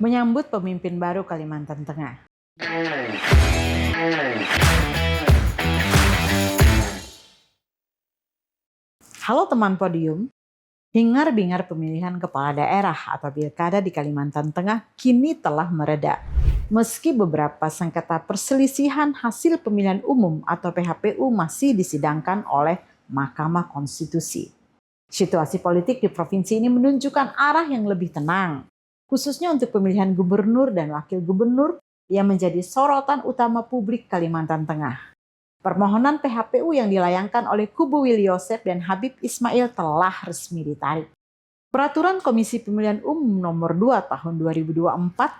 Menyambut pemimpin baru Kalimantan Tengah. Halo teman podium, hingar-bingar pemilihan kepala daerah atau pilkada di Kalimantan Tengah kini telah mereda. Meski beberapa sengketa perselisihan hasil pemilihan umum atau PHPU masih disidangkan oleh Mahkamah Konstitusi. Situasi politik di provinsi ini menunjukkan arah yang lebih tenang, khususnya untuk pemilihan gubernur dan wakil gubernur yang menjadi sorotan utama publik Kalimantan Tengah. Permohonan PHPU yang dilayangkan oleh kubu Willy Yosef dan Habib Ismail telah resmi ditarik. Peraturan Komisi Pemilihan Umum Nomor 2 Tahun 2024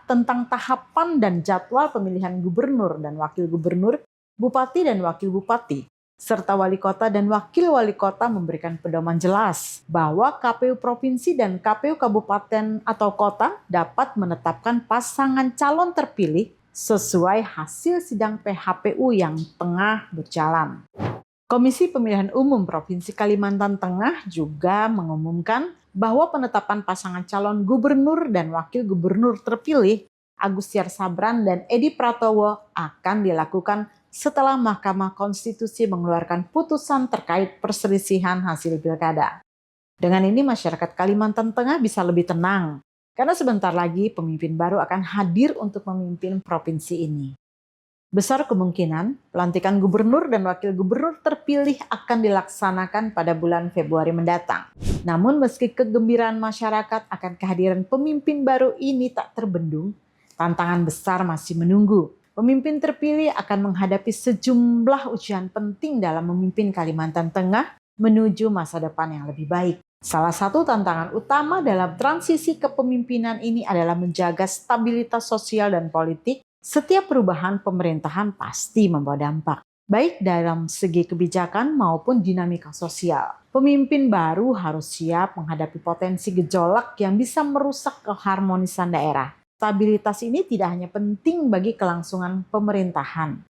tentang tahapan dan jadwal pemilihan gubernur dan wakil gubernur, bupati dan wakil bupati, serta wali kota dan wakil wali kota memberikan pedoman jelas bahwa KPU Provinsi dan KPU Kabupaten atau Kota dapat menetapkan pasangan calon terpilih sesuai hasil sidang PHPU yang tengah berjalan. Komisi Pemilihan Umum Provinsi Kalimantan Tengah juga mengumumkan bahwa penetapan pasangan calon gubernur dan wakil gubernur terpilih Agustiar Sabran dan Edi Pratowo akan dilakukan setelah Mahkamah Konstitusi mengeluarkan putusan terkait perselisihan hasil pilkada. Dengan ini masyarakat Kalimantan Tengah bisa lebih tenang, karena sebentar lagi pemimpin baru akan hadir untuk memimpin provinsi ini. Besar kemungkinan pelantikan gubernur dan wakil gubernur terpilih akan dilaksanakan pada bulan Februari mendatang. Namun meski kegembiraan masyarakat akan kehadiran pemimpin baru ini tak terbendung, tantangan besar masih menunggu. Pemimpin terpilih akan menghadapi sejumlah ujian penting dalam memimpin Kalimantan Tengah menuju masa depan yang lebih baik. Salah satu tantangan utama dalam transisi kepemimpinan ini adalah menjaga stabilitas sosial dan politik. Setiap perubahan pemerintahan pasti membawa dampak, baik dalam segi kebijakan maupun dinamika sosial. Pemimpin baru harus siap menghadapi potensi gejolak yang bisa merusak keharmonisan daerah. Stabilitas ini tidak hanya penting bagi kelangsungan pemerintahan,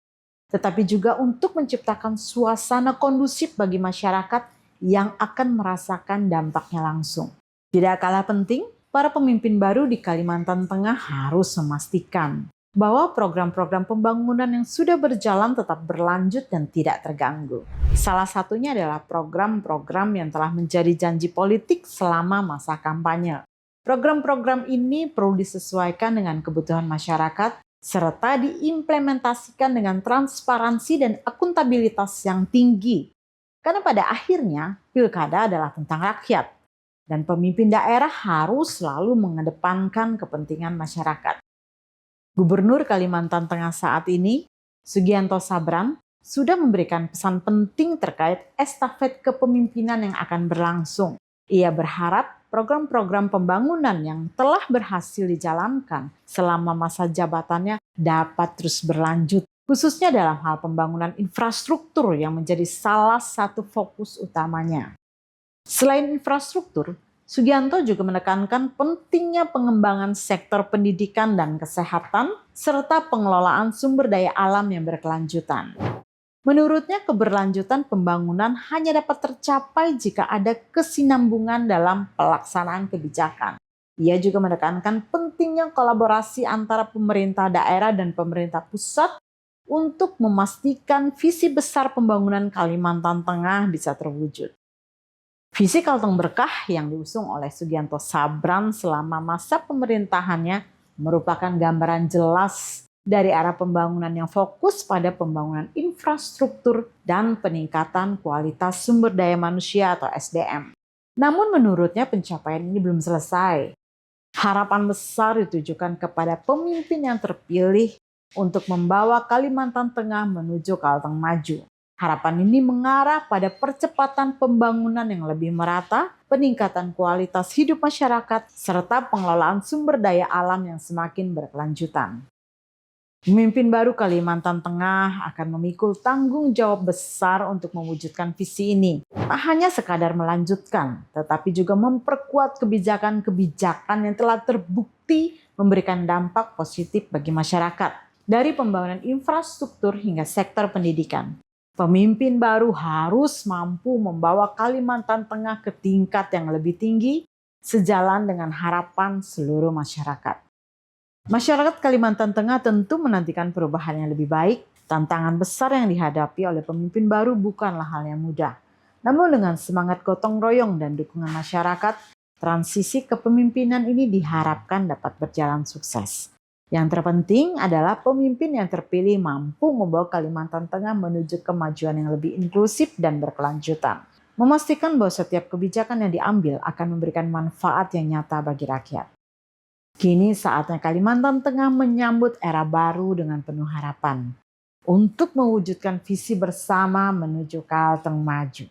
tetapi juga untuk menciptakan suasana kondusif bagi masyarakat yang akan merasakan dampaknya langsung. Tidak kalah penting, para pemimpin baru di Kalimantan Tengah harus memastikan bahwa program-program pembangunan yang sudah berjalan tetap berlanjut dan tidak terganggu. Salah satunya adalah program-program yang telah menjadi janji politik selama masa kampanye. Program-program ini perlu disesuaikan dengan kebutuhan masyarakat serta diimplementasikan dengan transparansi dan akuntabilitas yang tinggi. Karena pada akhirnya pilkada adalah tentang rakyat dan pemimpin daerah harus selalu mengedepankan kepentingan masyarakat. Gubernur Kalimantan Tengah saat ini, Sugianto Sabran, sudah memberikan pesan penting terkait estafet kepemimpinan yang akan berlangsung. Ia berharap program-program pembangunan yang telah berhasil dijalankan selama masa jabatannya dapat terus berlanjut, khususnya dalam hal pembangunan infrastruktur yang menjadi salah satu fokus utamanya. Selain infrastruktur, Sugianto juga menekankan pentingnya pengembangan sektor pendidikan dan kesehatan, serta pengelolaan sumber daya alam yang berkelanjutan. Menurutnya, keberlanjutan pembangunan hanya dapat tercapai jika ada kesinambungan dalam pelaksanaan kebijakan. Ia juga menekankan pentingnya kolaborasi antara pemerintah daerah dan pemerintah pusat untuk memastikan visi besar pembangunan Kalimantan Tengah bisa terwujud. Visi Kalteng Berkah yang diusung oleh Sugianto Sabran selama masa pemerintahannya merupakan gambaran jelas dari arah pembangunan yang fokus pada pembangunan infrastruktur dan peningkatan kualitas sumber daya manusia atau SDM. Namun menurutnya pencapaian ini belum selesai. Harapan besar ditujukan kepada pemimpin yang terpilih untuk membawa Kalimantan Tengah menuju Kalteng maju. Harapan ini mengarah pada percepatan pembangunan yang lebih merata, peningkatan kualitas hidup masyarakat, serta pengelolaan sumber daya alam yang semakin berkelanjutan. Pemimpin baru Kalimantan Tengah akan memikul tanggung jawab besar untuk mewujudkan visi ini. Tak hanya sekadar melanjutkan, tetapi juga memperkuat kebijakan-kebijakan yang telah terbukti memberikan dampak positif bagi masyarakat. Dari pembangunan infrastruktur hingga sektor pendidikan. Pemimpin baru harus mampu membawa Kalimantan Tengah ke tingkat yang lebih tinggi, sejalan dengan harapan seluruh masyarakat. Masyarakat Kalimantan Tengah tentu menantikan perubahan yang lebih baik. Tantangan besar yang dihadapi oleh pemimpin baru bukanlah hal yang mudah. Namun dengan semangat gotong royong dan dukungan masyarakat, transisi kepemimpinan ini diharapkan dapat berjalan sukses. Yang terpenting adalah pemimpin yang terpilih mampu membawa Kalimantan Tengah menuju kemajuan yang lebih inklusif dan berkelanjutan. Memastikan bahwa setiap kebijakan yang diambil akan memberikan manfaat yang nyata bagi rakyat. Kini saatnya Kalimantan Tengah menyambut era baru dengan penuh harapan untuk mewujudkan visi bersama menuju Kalteng maju.